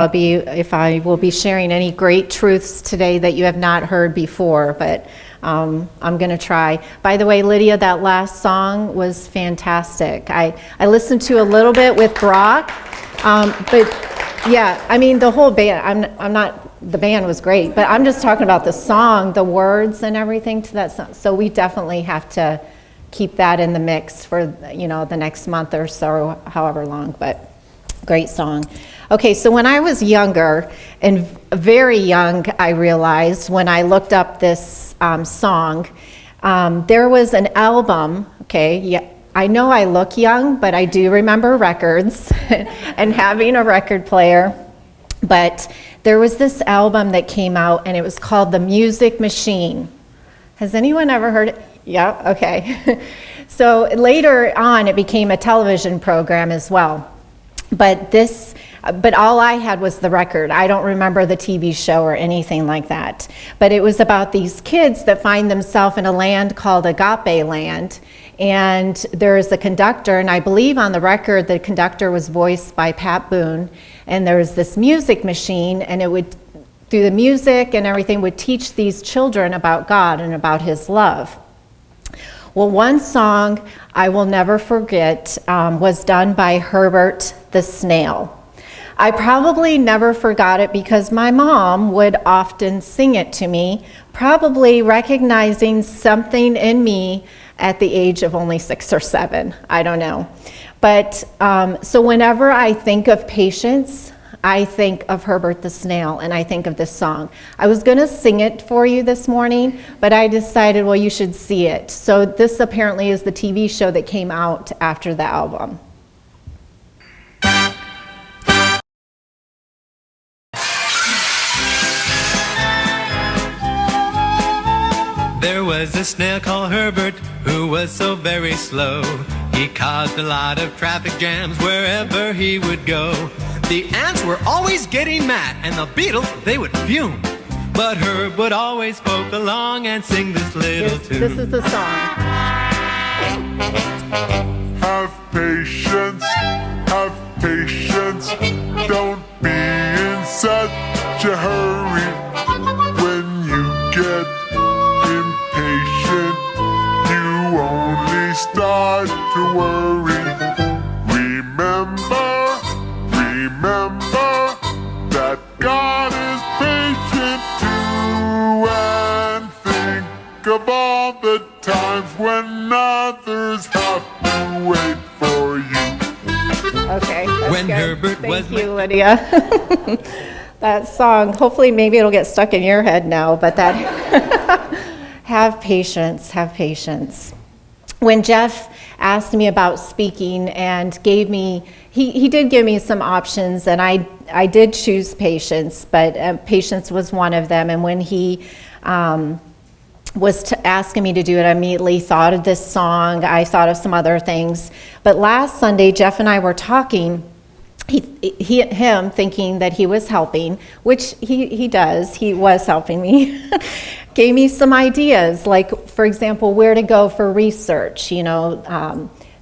if I will be sharing any great truths today that you have not heard before, but I'm going to try. By the way, Lydia, that last song was fantastic. I listened to a little bit with Brock, but yeah, I mean the whole band. I'm not. The band was great, but I'm just talking about the song, the words, and everything to that song. So we definitely have to keep that in the mix for the next month or so, however long. But great song. Okay, so when I was younger, and very young, I realized when I looked up this song, there was an album, okay, yeah, I know I look young, but I do remember records and having a record player, but there was this album that came out, and it was called The Music Machine. Has anyone ever heard it? Yeah, okay. So later on, it became a television program as well. But all I had was the record. I don't remember the TV show or anything like that. But it was about these kids that find themselves in a land called Agape Land. And there is a conductor, and I believe on the record the conductor was voiced by Pat Boone. And there was this music machine, and it would, through the music and everything, would teach these children about God and about His love. Well, one song I will never forget was done by Herbert the Snail. I probably never forgot it because my mom would often sing it to me, probably recognizing something in me at the age of only 6 or 7. I don't know. But so whenever I think of patience, I think of Herbert the Snail, and I think of this song. I was going to sing it for you this morning, but I decided, well, you should see it. So this apparently is the TV show that came out after the album. There was a snail called Herbert who was so very slow. He caused a lot of traffic jams wherever he would go. The ants were always getting mad, and the beetles, they would fume. But Herb would always poke along and sing this little tune. This is the song. Have patience, don't be in such a hurry. When you get impatient, you only start to worry. Remember that God is patient too, and think of all the times when others have to wait for you. Okay, that's When good. Herbert Thank was you, Lydia. That song, hopefully maybe it'll get stuck in your head now, but that, have patience, have patience. When Jeff asked me about speaking and gave me, he did give me some options, and I did choose patience, but patience was one of them. And when he was asking me to do it, I immediately thought of this song. I thought of some other things. But last Sunday, Jeff and I were talking, him thinking that he was helping, which he does, he was helping me, gave me some ideas, like, for example, where to go for research,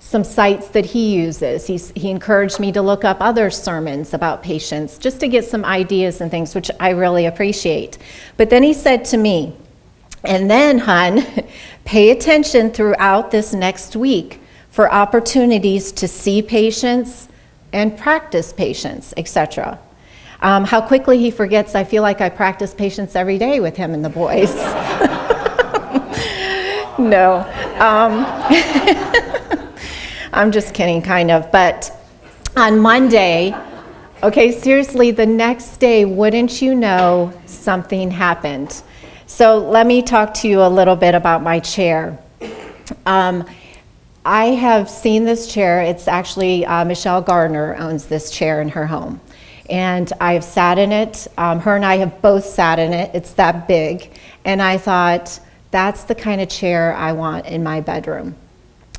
some sites that he uses. He encouraged me to look up other sermons about patience, just to get some ideas and things, which I really appreciate. But then he said to me, and then, hon, pay attention throughout this next week for opportunities to see patience and practice patience, etc. How quickly he forgets, I feel like I practice patience every day with him and the boys. No. I'm just kidding, kind of. But on Monday, okay, seriously, the next day, wouldn't you know, something happened. So let me talk to you a little bit about my chair. I have seen this chair. It's actually Michelle Gardner owns this chair in her home. And I've sat in it. Her and I have both sat in it. It's that big. And I thought, that's the kind of chair I want in my bedroom.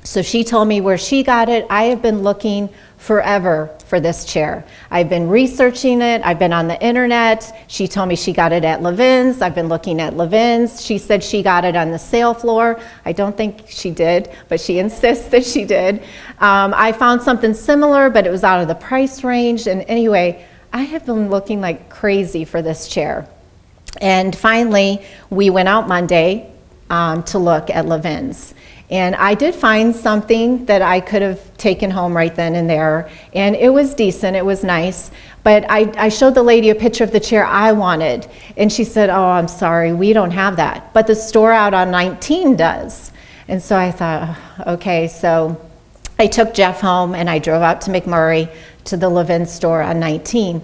So she told me where she got it. I have been looking forever for this chair. I've been researching it. I've been on the internet. She told me she got it at Levin's. I've been looking at Levin's. She said she got it on the sale floor. I don't think she did, but she insists that she did. I found something similar, but it was out of the price range. And anyway, I have been looking like crazy for this chair. And finally, we went out Monday to look at Levin's. And I did find something that I could have taken home right then and there. And it was decent, it was nice. But I showed the lady a picture of the chair I wanted. And she said, oh, I'm sorry, we don't have that. But the store out on 19 does. And so I thought, okay, so I took Jeff home and I drove out to McMurray to the Levin store on 19.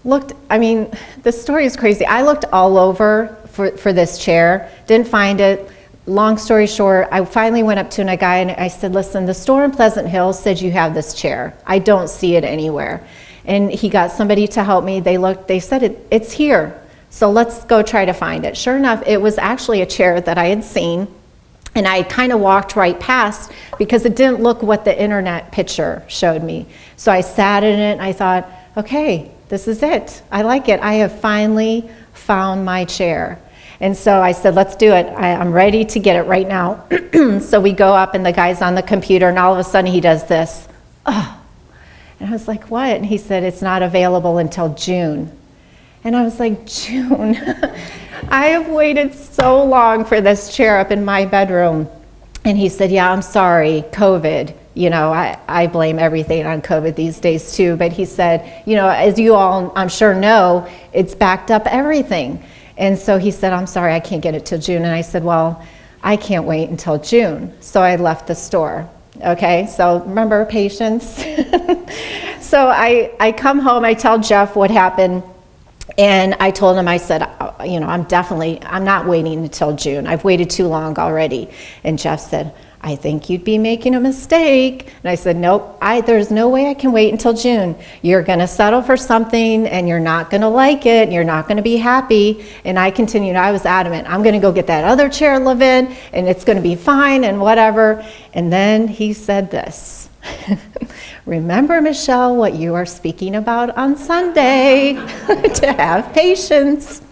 The story is crazy. I looked all over for this chair, didn't find it. Long story short, I finally went up to a guy and I said, listen, the store in Pleasant Hill said you have this chair. I don't see it anywhere. And he got somebody to help me. They looked, they said, it's here. So let's go try to find it. Sure enough, it was actually a chair that I had seen. And I kind of walked right past because it didn't look what the internet picture showed me. So I sat in it and I thought, okay, this is it. I like it. I have finally found my chair. And so I said, let's do it. I'm ready to get it right now. So we go up and the guy's on the computer and all of a sudden he does this. Oh. And I was like, what? And he said, it's not available until June. And I was like, June? I have waited so long for this chair up in my bedroom. And he said, yeah, I'm sorry, COVID. You know, I blame everything on COVID these days too. But he said, you know, as you all I'm sure know, it's backed up everything. And so he said, I'm sorry, I can't get it till June. And I said, well, I can't wait until June. So I left the store. Okay, so remember, patience. So I come home, I tell Jeff what happened. And I told him, I said, you know, I'm not waiting until June. I've waited too long already. And Jeff said, I think you'd be making a mistake. And I said, nope, there's no way I can wait until June. You're gonna settle for something and you're not gonna like it, and you're not gonna be happy. And I continued, I was adamant, I'm gonna go get that other chair, Levin, and it's gonna be fine and whatever. And then he said this, remember, Michelle, what you are speaking about on Sunday, to have patience.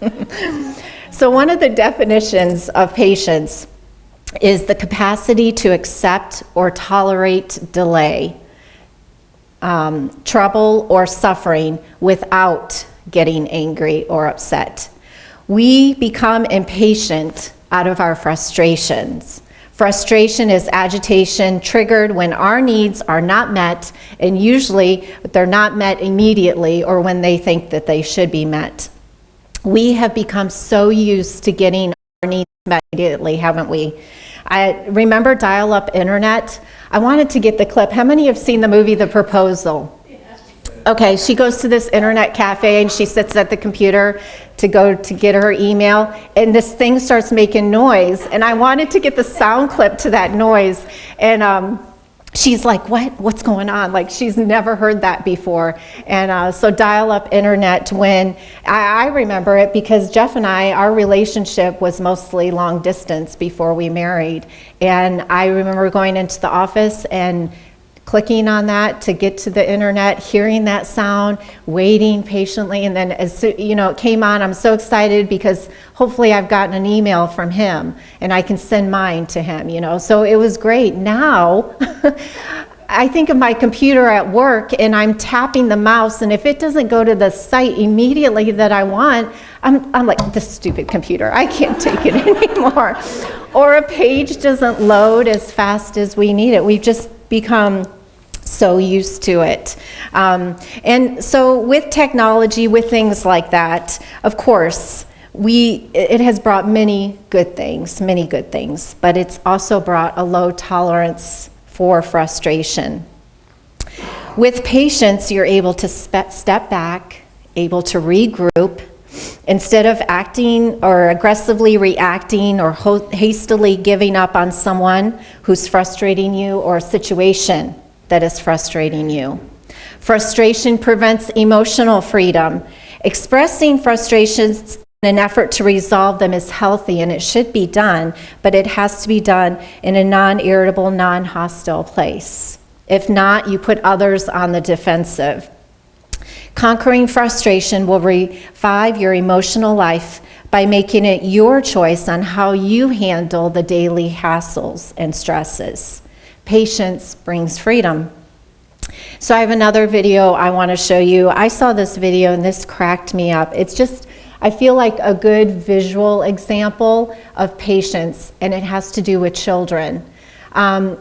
So one of the definitions of patience is the capacity to accept or tolerate delay, trouble, or suffering without getting angry or upset. We become impatient out of our frustrations. Frustration is agitation triggered when our needs are not met, and usually they're not met immediately or when they think that they should be met. We have become so used to getting our needs met immediately, haven't we? I remember dial-up internet. I wanted to get the clip. How many have seen the movie The Proposal? Okay, she goes to this internet cafe and she sits at the computer to go to get her email, and this thing starts making noise, and I wanted to get the sound clip to that noise, and she's like, what's going on? Like, she's never heard that before. And so dial-up internet, when I remember it because Jeff and our relationship was mostly long distance before we married. And I remember going into the office and clicking on that to get to the internet, hearing that sound, waiting patiently, and then as you know, it came on. I'm so excited because hopefully I've gotten an email from him and I can send mine to him, you know. So it was great. Now I think of my computer at work and I'm tapping the mouse, and if it doesn't go to the site immediately that I want, I'm like, this stupid computer, I can't take it anymore. Or a page doesn't load as fast as we need it. We've just become so used to it. And so with technology, with things like that, of course, it has brought many good things, but it's also brought a low tolerance for frustration. With patience, you're able to step back, able to regroup, instead of acting or aggressively reacting or hastily giving up on someone who's frustrating you or a situation that is frustrating you. Frustration prevents emotional freedom. Expressing frustrations in an effort to resolve them is healthy, and it should be done, but it has to be done in a non-irritable, non-hostile place. If not, you put others on the defensive. Conquering frustration will revive your emotional life by making it your choice on how you handle the daily hassles and stresses. Patience brings freedom. So I have another video I want to show you. I saw this video and this cracked me up. It's just, I feel like a good visual example of patience, and it has to do with children. Are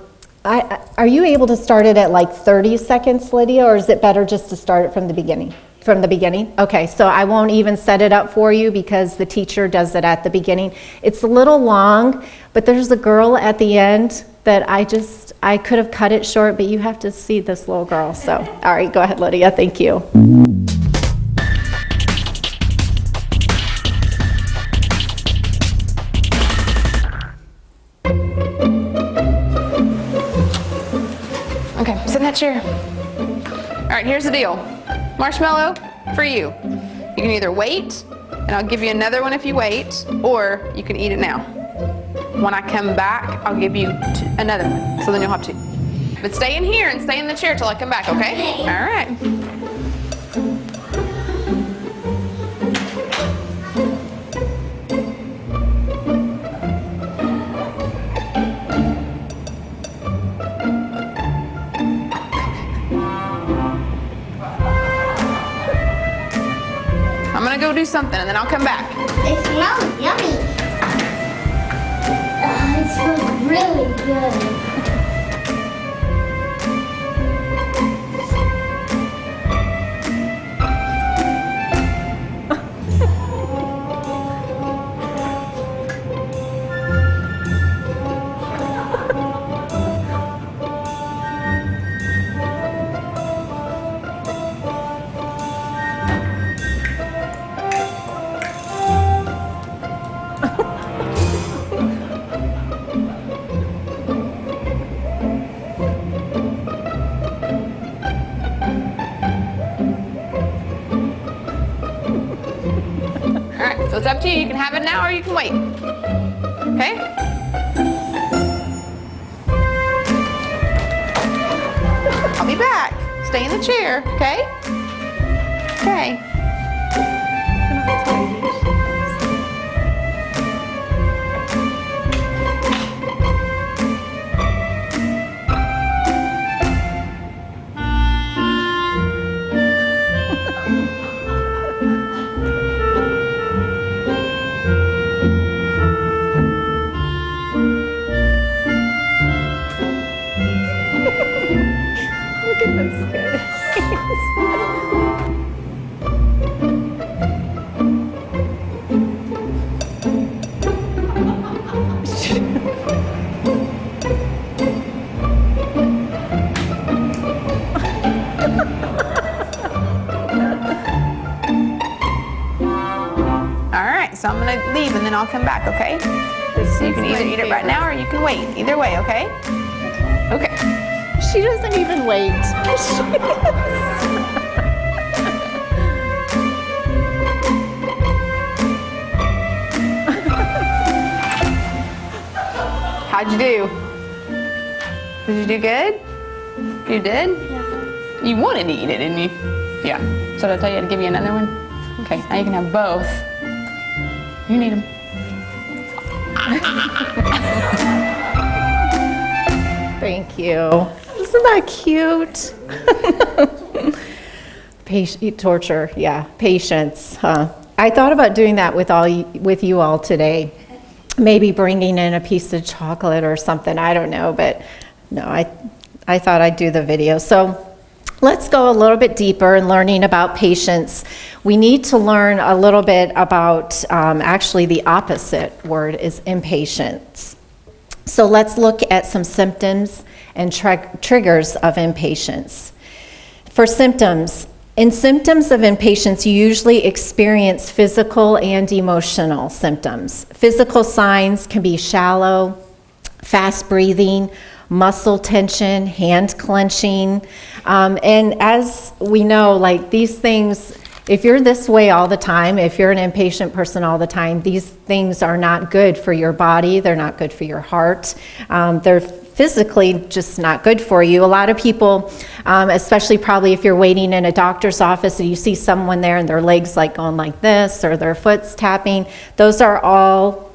you able to start it at like 30 seconds, Lydia, or is it better just to start it from the beginning? From the beginning? Okay, so I won't even set it up for you because the teacher does it at the beginning. It's a little long, but there's a girl at the end that I could have cut it short, but you have to see this little girl. So, all right, go ahead, Lydia, thank you. Okay, sit in that chair. All right, here's the deal. Marshmallow for you. You can either wait, and I'll give you another one if you wait, or you can eat it now. When I come back, I'll give you another one, so then you'll have two. But stay in here and stay in the chair till I come back, okay? All right. I'm gonna go do something and then I'll come back. It smells yummy. It smells really good. So it's up to you. You can have it now or you can wait. Okay? I'll be back. Stay in the chair, okay? Okay. So I'm gonna leave and then I'll come back, okay? So you can either eat it right now or you can wait. Either way, okay? Okay. She doesn't even wait. How'd you do? Did you do good? You did? Yeah. You wanted to eat it, didn't you? Yeah. So did I tell you to give you another one? Okay, now you can have both. You need them. Thank you. Isn't that cute? Torture, yeah, patience. I thought about doing that with you all today. Maybe bringing in a piece of chocolate or something. I don't know, but no, I thought I'd do the video. So let's go a little bit deeper in learning about patience. We need to learn a little bit about actually the opposite word is impatience. So let's look at some symptoms and triggers of impatience. For symptoms, in symptoms of impatience, you usually experience physical and emotional symptoms. Physical signs can be shallow, fast breathing, muscle tension, hand clenching. And as we know, like these things, if you're this way all the time, if you're an impatient person all the time, these things are not good for your body. They're not good for your heart. They're physically just not good for you. A lot of people, especially probably if you're waiting in a doctor's office and you see someone there and their legs like going like this or their foot's tapping, those are all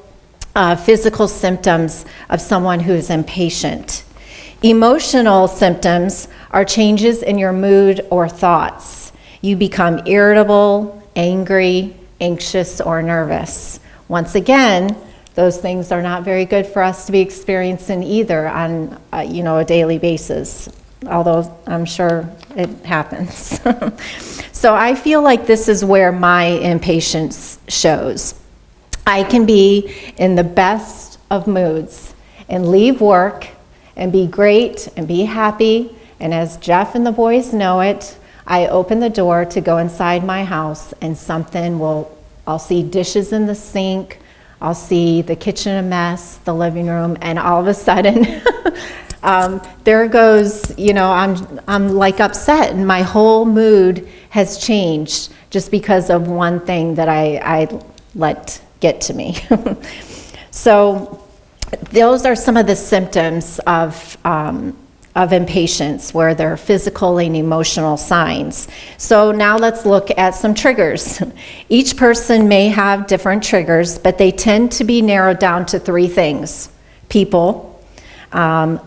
physical symptoms of someone who is impatient. Emotional symptoms are changes in your mood or thoughts. You become irritable, angry, anxious, or nervous. Once again, those things are not very good for us to be experiencing either on a daily basis, although I'm sure it happens. So I feel like this is where my impatience shows. I can be in the best of moods and leave work and be great and be happy, and as Jeff and the boys know it, I open the door to go inside my house and I'll see dishes in the sink, I'll see the kitchen a mess, the living room, and all of a sudden, there goes, I'm like upset, and my whole mood has changed just because of one thing that I let get to me. So those are some of the symptoms of impatience, where there are physical and emotional signs. So now let's look at some triggers. Each person may have different triggers, but they tend to be narrowed down to 3 things: people,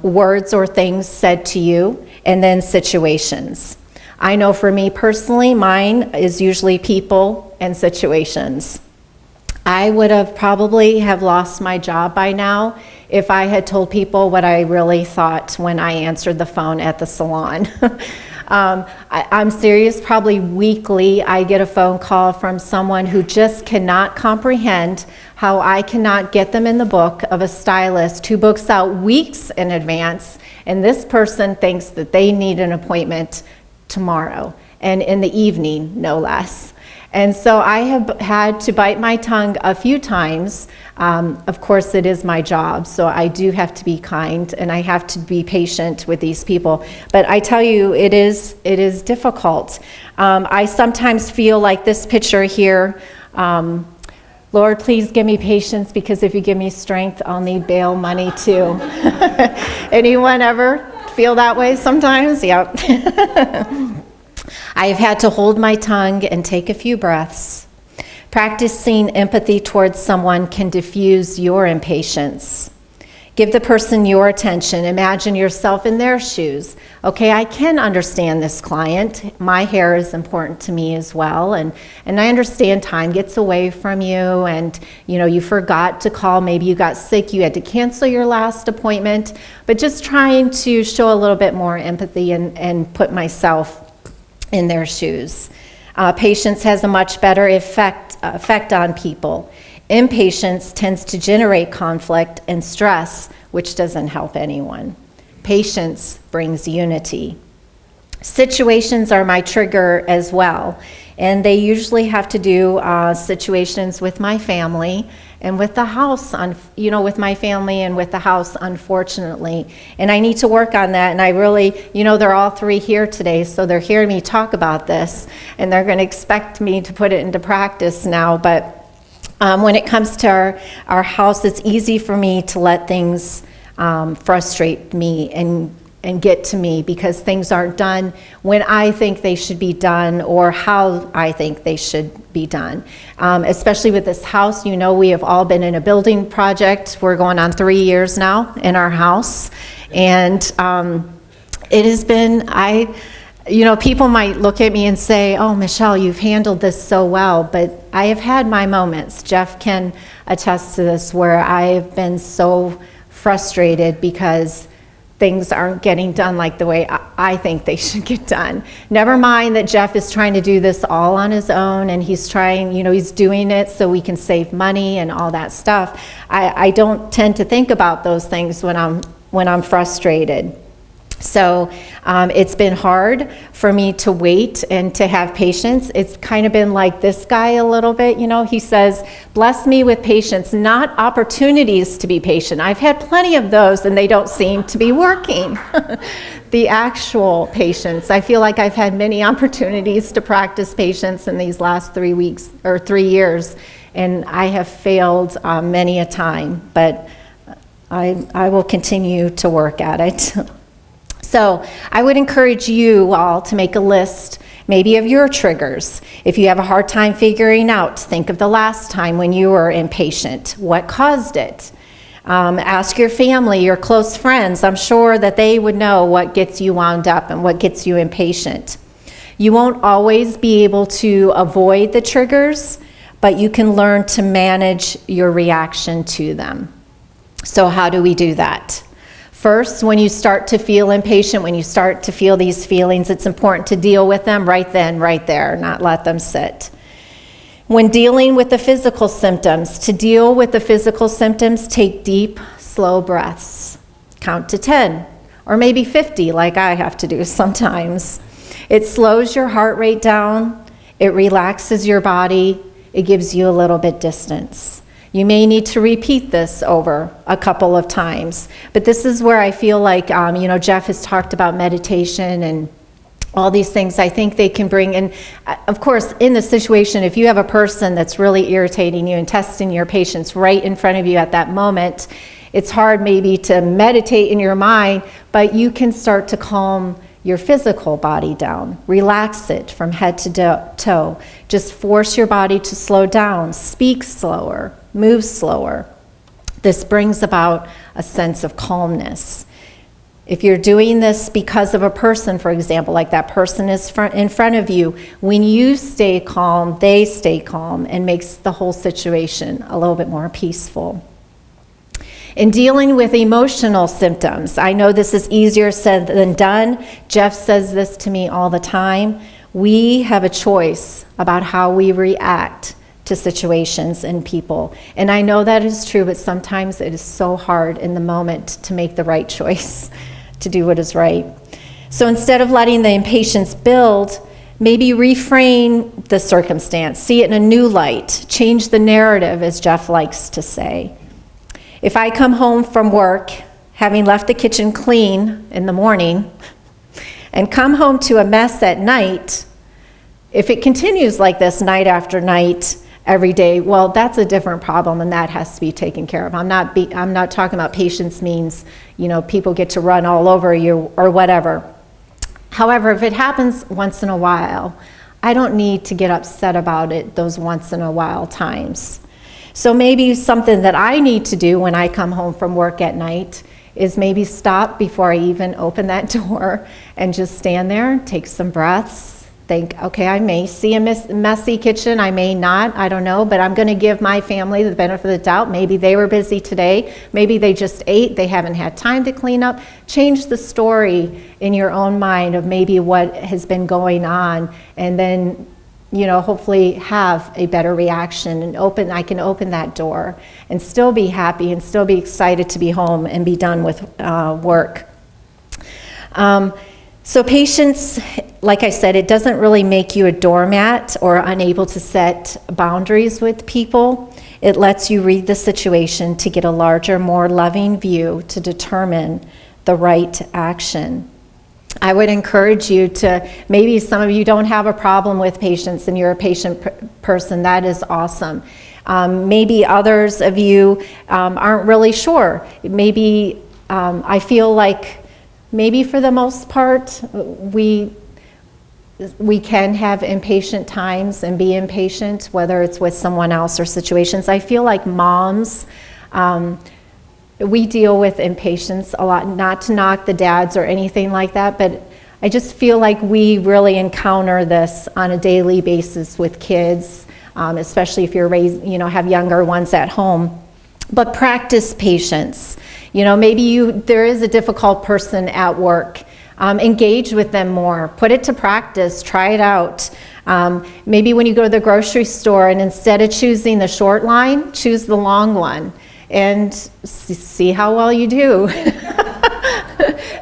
words or things said to you, and then situations. I know for me personally, mine is usually people and situations. I would have probably have lost my job by now if I had told people what I really thought when I answered the phone at the salon. I'm serious, probably weekly I get a phone call from someone who just cannot comprehend how I cannot get them in the book of a stylist who books out weeks in advance, and this person thinks that they need an appointment tomorrow, and in the evening, no less. And so I have had to bite my tongue a few times. Of course, it is my job, so I do have to be kind and I have to be patient with these people. But I tell you, it is difficult. I sometimes feel like this picture here, Lord, please give me patience, because if you give me strength, I'll need bail money too. Anyone ever feel that way sometimes? Yep. I have had to hold my tongue and take a few breaths. Practicing empathy towards someone can diffuse your impatience. Give the person your attention. Imagine yourself in their shoes. Okay, I can understand this client. My hair is important to me as well, and I understand time gets away from you, and you forgot to call, maybe you got sick, you had to cancel your last appointment, but just trying to show a little bit more empathy and put myself in their shoes. Patience has a much better effect on people. Impatience tends to generate conflict and stress, which doesn't help anyone. Patience brings unity. Situations are my trigger as well, and they usually have to do situations with my family and with the house, with my family and with the house, unfortunately. And I need to work on that, and I really, they're all 3 here today, so they're hearing me talk about this, and they're going to expect me to put it into practice now. But when it comes to our house, it's easy for me to let things frustrate me and get to me, because things aren't done when I think they should be done or how I think they should be done. Especially with this house, we have all been in a building project. We're going on 3 years now in our house, and it has been, people might look at me and say, oh, Michelle, you've handled this so well, but I have had my moments. Jeff can attest to this, where I have been so frustrated because things aren't getting done like the way I think they should get done. Never mind that Jeff is trying to do this all on his own, and he's trying, he's doing it so we can save money and all that stuff. I don't tend to think about those things when I'm frustrated. So it's been hard for me to wait and to have patience. It's kind of been like this guy a little bit, he says, bless me with patience, not opportunities to be patient. I've had plenty of those, and they don't seem to be working. The actual patience. I feel like I've had many opportunities to practice patience in these last 3 weeks or 3 years, and I have failed many a time, but I will continue to work at it. So I would encourage you all to make a list, maybe of your triggers. If you have a hard time figuring out, think of the last time when you were impatient. What caused it? Ask your family, your close friends. I'm sure that they would know what gets you wound up and what gets you impatient. You won't always be able to avoid the triggers, but you can learn to manage your reaction to them. So how do we do that? First, when you start to feel impatient, when you start to feel these feelings, it's important to deal with them right then, right there, not let them sit. When dealing with the physical symptoms, to deal with the physical symptoms, take deep, slow breaths. Count to 10, or maybe 50, like I have to do sometimes. It slows your heart rate down, it relaxes your body, it gives you a little bit distance. You may need to repeat this over a couple of times, but this is where I feel like, Jeff has talked about meditation and all these things. I think they can bring in, of course, in the situation, if you have a person that's really irritating you and testing your patience right in front of you at that moment, it's hard maybe to meditate in your mind, but you can start to calm your physical body down. Relax it from head to toe. Just force your body to slow down, speak slower, move slower. This brings about a sense of calmness. If you're doing this because of a person, for example, like that person is in front of you, when you stay calm, they stay calm, and makes the whole situation a little bit more peaceful. In dealing with emotional symptoms, I know this is easier said than done. Jeff says this to me all the time. We have a choice about how we react to situations and people. And I know that is true, but sometimes it is so hard in the moment to make the right choice, to do what is right. So instead of letting the impatience build, maybe reframe the circumstance, see it in a new light, change the narrative, as Jeff likes to say. If I come home from work, having left the kitchen clean in the morning, and come home to a mess at night, if it continues like this night after night, every day, well, that's a different problem, and that has to be taken care of. I'm not talking about patience means, people get to run all over you or whatever. However, if it happens once in a while, I don't need to get upset about it those once in a while times. So maybe something that I need to do when I come home from work at night is maybe stop before I even open that door and just stand there, take some breaths, think, okay, I may see a messy kitchen, I may not, I don't know, but I'm going to give my family the benefit of the doubt. Maybe they were busy today, maybe they just ate, they haven't had time to clean up. Change the story in your own mind of maybe what has been going on, and then hopefully have a better reaction and I can open that door and still be happy and still be excited to be home and be done with work. So patience, like I said, it doesn't really make you a doormat or unable to set boundaries with people. It lets you read the situation to get a larger, more loving view to determine the right action. I would encourage you to, maybe some of you don't have a problem with patience and you're a patient person, that is awesome. Maybe others of you aren't really sure. Maybe I feel like maybe for the most part we can have impatient times and be impatient, whether it's with someone else or situations. I feel like moms, we deal with impatience a lot, not to knock the dads or anything like that, but I just feel like we really encounter this on a daily basis with kids, especially if you're have younger ones at home. But practice patience. Maybe there is a difficult person at work. Engage with them more. Put it to practice. Try it out. Maybe when you go to the grocery store and instead of choosing the short line, choose the long one. And see how well you do.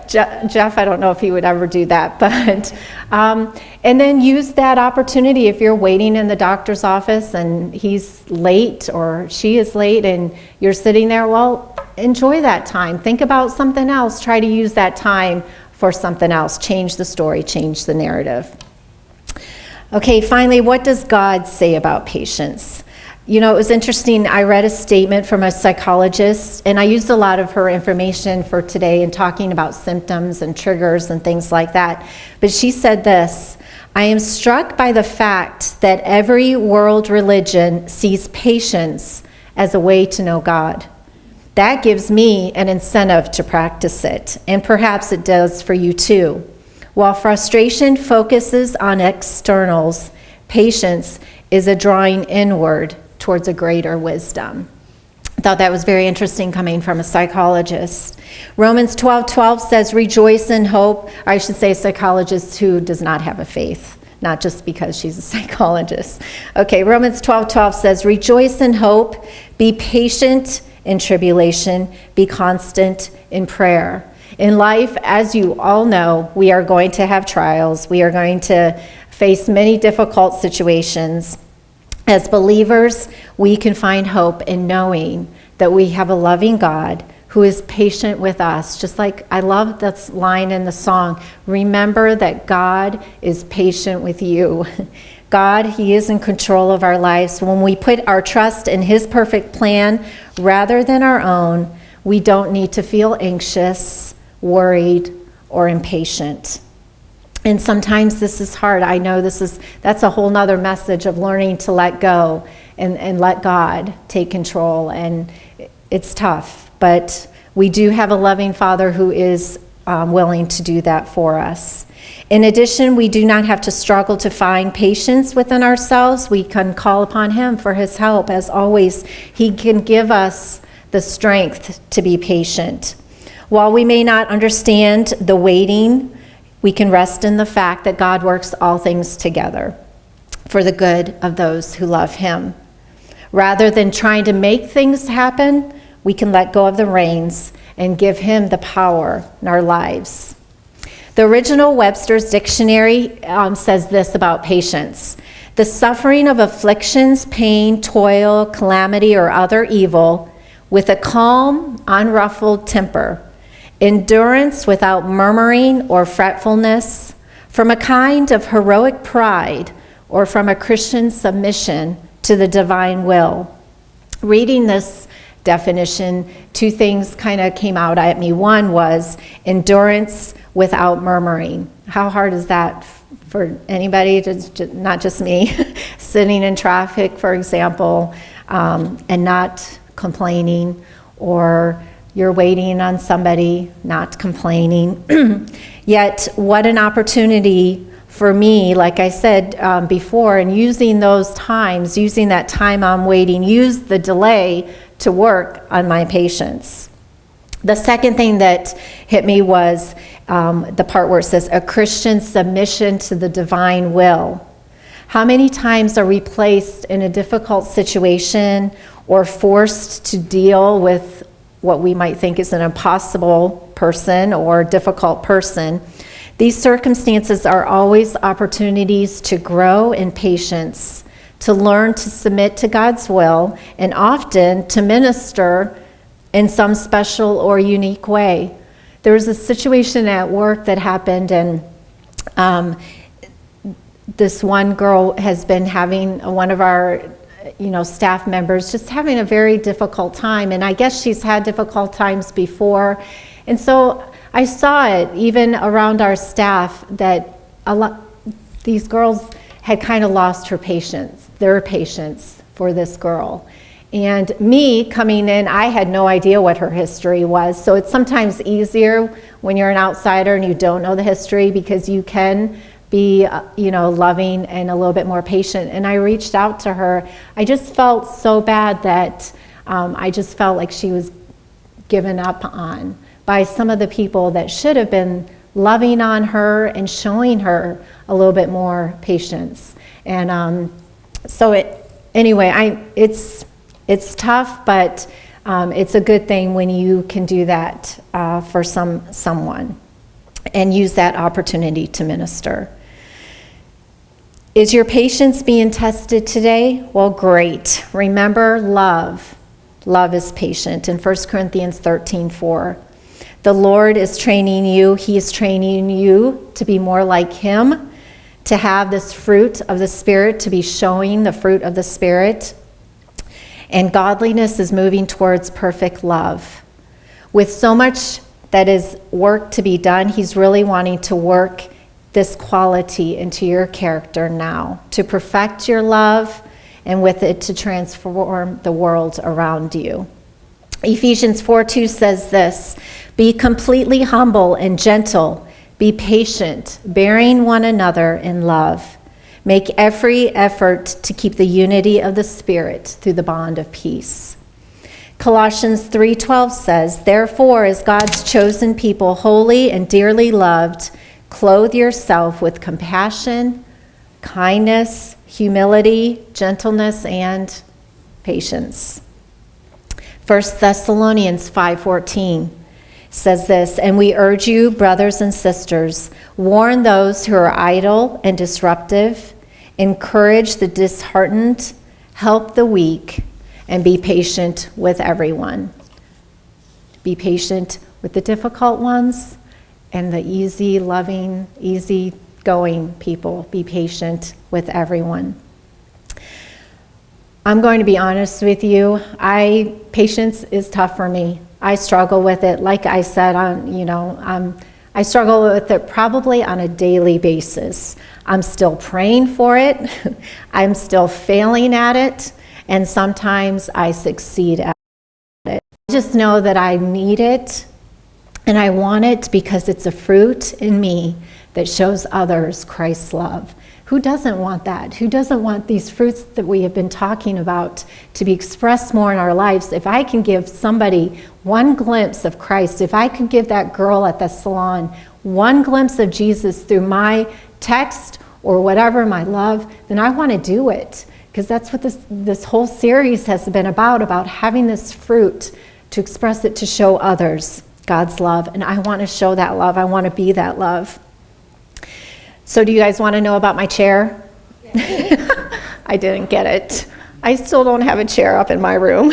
Jeff, I don't know if he would ever do that, but and then use that opportunity if you're waiting in the doctor's office and he's late or she is late and you're sitting there, well, enjoy that time. Think about something else. Try to use that time for something else. Change the story, change the narrative. Okay, finally, what does God say about patience? It was interesting. I read a statement from a psychologist, and I used a lot of her information for today in talking about symptoms and triggers and things like that. But she said this: I am struck by the fact that every world religion sees patience as a way to know God. That gives me an incentive to practice it, and perhaps it does for you too. While frustration focuses on externals, patience is a drawing inward towards a greater wisdom. I thought that was very interesting coming from a psychologist. Romans 12:12 says, rejoice in hope. Or I should say a psychologist who does not have a faith, not just because she's a psychologist. Okay, Romans 12:12 says, rejoice in hope, be patient in tribulation, be constant in prayer. In life, as you all know, we are going to have trials. We are going to face many difficult situations. As believers, we can find hope in knowing that we have a loving God who is patient with us. Just like I love that line in the song, remember that God is patient with you. God, He is in control of our lives. When we put our trust in His perfect plan rather than our own, we don't need to feel anxious, worried, or impatient. And sometimes this is hard. I know that's a whole nother message of learning to let go and let God take control. And it's tough, but we do have a loving Father who is willing to do that for us. In addition, we do not have to struggle to find patience within ourselves. We can call upon Him for His help. As always, He can give us the strength to be patient. While we may not understand the waiting, we can rest in the fact that God works all things together for the good of those who love Him. Rather than trying to make things happen, we can let go of the reins and give Him the power in our lives. The original Webster's Dictionary says this about patience. The suffering of afflictions, pain, toil, calamity, or other evil with a calm, unruffled temper. Endurance without murmuring or fretfulness, from a kind of heroic pride or from a Christian submission to the divine will. Reading this definition, two things kind of came out at me. One was endurance without murmuring. How hard is that for anybody, not just me, sitting in traffic, for example, and not complaining, or you're waiting on somebody, not complaining. Yet, what an opportunity for me, like I said before, and using those times, using that time I'm waiting, use the delay to work on my patience. The second thing that hit me was the part where it says, a Christian submission to the divine will. How many times are we placed in a difficult situation or forced to deal with what we might think is an impossible person or difficult person? These circumstances are always opportunities to grow in patience, to learn to submit to God's will, and often to minister in some special or unique way. There was a situation at work that happened, and this one girl has been having one of our staff members just having a very difficult time, and I guess she's had difficult times before. And so I saw it even around our staff that these girls had kind of lost their patience for this girl. And me coming in, I had no idea what her history was. So it's sometimes easier when you're an outsider and you don't know the history, because you can be, loving and a little bit more patient. And I reached out to her. I just felt so bad that I just felt like she was given up on by some of the people that should have been loving on her and showing her a little bit more patience. And it's tough, but it's a good thing when you can do that for someone and use that opportunity to minister. Is your patience being tested today? Well, great. Remember, love is patient. In 1 Corinthians 13:4, the Lord is training you. He is training you to be more like Him, to have this fruit of the Spirit, to be showing the fruit of the Spirit. And godliness is moving towards perfect love. With so much that is work to be done, He's really wanting to work this quality into your character now, to perfect your love, and with it to transform the world around you. Ephesians 4:2 says this, "Be completely humble and gentle. Be patient, bearing one another in love. Make every effort to keep the unity of the Spirit through the bond of peace." Colossians 3:12 says, "Therefore, as God's chosen people, holy and dearly loved, clothe yourself with compassion, kindness, humility, gentleness, and patience." 1 Thessalonians 5:14 says this, "And we urge you, brothers and sisters, warn those who are idle and disruptive, encourage the disheartened, help the weak, and be patient with everyone." Be patient with the difficult ones and the easy, loving, easy-going people. Be patient with everyone. I'm going to be honest with you. Patience is tough for me. I struggle with it. Like I said, I struggle with it probably on a daily basis. I'm still praying for it. I'm still failing at it. And sometimes I succeed at it. I just know that I need it and I want it because it's a fruit in me that shows others Christ's love. Who doesn't want that? Who doesn't want these fruits that we have been talking about to be expressed more in our lives? If I can give somebody one glimpse of Christ, if I could give that girl at the salon one glimpse of Jesus through my text or whatever, my love, then I want to do it. Because that's what this whole series has been about having this fruit to express it, to show others God's love. And I want to show that love. I want to be that love. So do you guys want to know about my chair? I didn't get it. I still don't have a chair up in my room.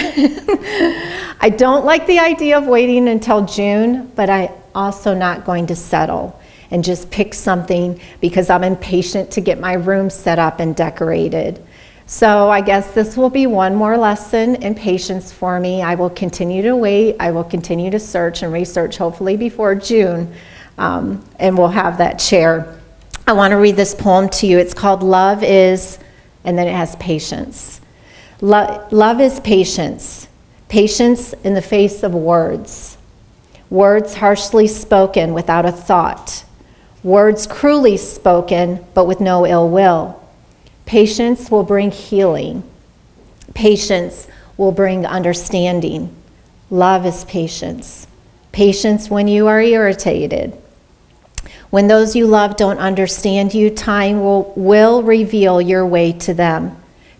I don't like the idea of waiting until June, but I'm also not going to settle and just pick something because I'm impatient to get my room set up and decorated. So I guess this will be one more lesson in patience for me. I will continue to wait. I will continue to search and research, hopefully before June, and we'll have that chair. I want to read this poem to you. It's called Love Is, and then it has patience. Love is patience. Patience in the face of words. Words harshly spoken without a thought. Words cruelly spoken, but with no ill will. Patience will bring healing. Patience will bring understanding. Love is patience. Patience when you are irritated. When those you love don't understand you, time will reveal your way to them.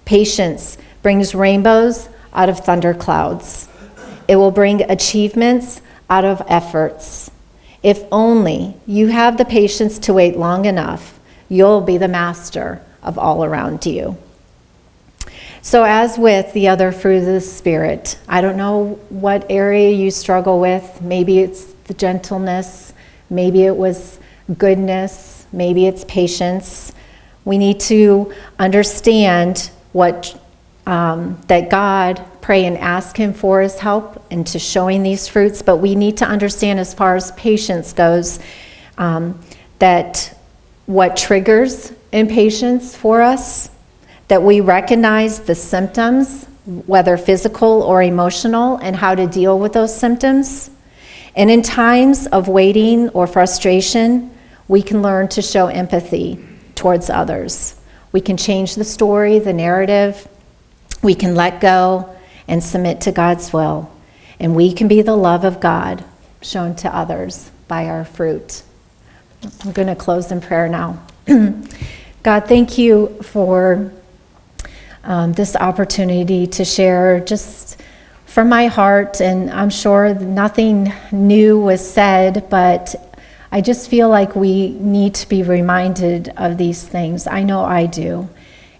Patience brings rainbows out of thunderclouds. It will bring achievements out of efforts. If only you have the patience to wait long enough, you'll be the master of all around you. So as with the other fruit of the Spirit, I don't know what area you struggle with. Maybe it's the gentleness. Maybe it was goodness. Maybe it's patience. We need to understand that God, pray and ask Him for His help into showing these fruits. But we need to understand, as far as patience goes, that what triggers impatience for us, that we recognize the symptoms, whether physical or emotional, and how to deal with those symptoms. And in times of waiting or frustration, we can learn to show empathy towards others. We can change the story, the narrative. We can let go and submit to God's will. And we can be the love of God shown to others by our fruit. I'm going to close in prayer now. God, thank you for this opportunity to share just from my heart. And I'm sure nothing new was said, but I just feel like we need to be reminded of these things. I know I do.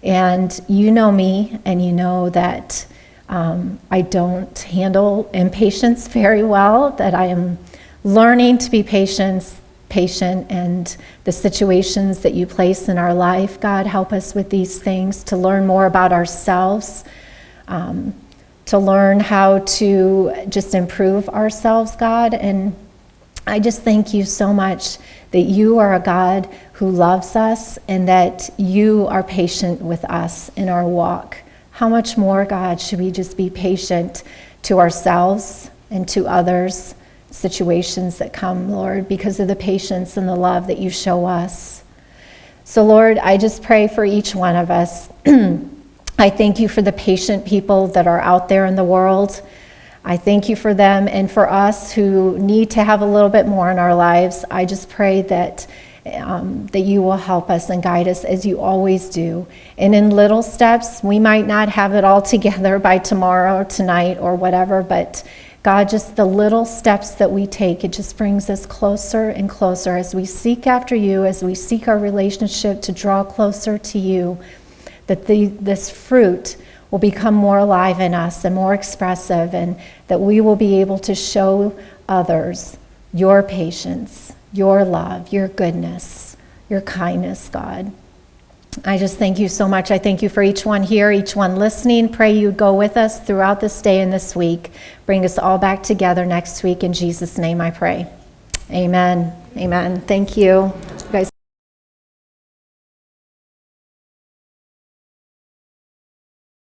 And you know me, and you know that I don't handle impatience very well, that I am learning to be patient, and the situations that you place in our life. God, help us with these things, to learn more about ourselves, to learn how to just improve ourselves, God. And I just thank you so much that you are a God who loves us and that you are patient with us in our walk. How much more, God, should we just be patient to ourselves and to others, situations that come, Lord, because of the patience and the love that you show us. So, Lord, I just pray for each one of us. I thank you for the patient people that are out there in the world. I thank you for them, and for us who need to have a little bit more in our lives. I just pray that you will help us and guide us as you always do. And in little steps, we might not have it all together by tomorrow or tonight or whatever, but God, just the little steps that we take, it just brings us closer and closer as we seek after you, as we seek our relationship to draw closer to you, that this fruit will become more alive in us and more expressive, and that we will be able to show others your patience, your love, your goodness, your kindness, God. I just thank you so much. I thank you for each one here, each one listening. Pray you go with us throughout this day and this week. Bring us all back together next week. In Jesus' name I pray. Amen. Amen. Thank you.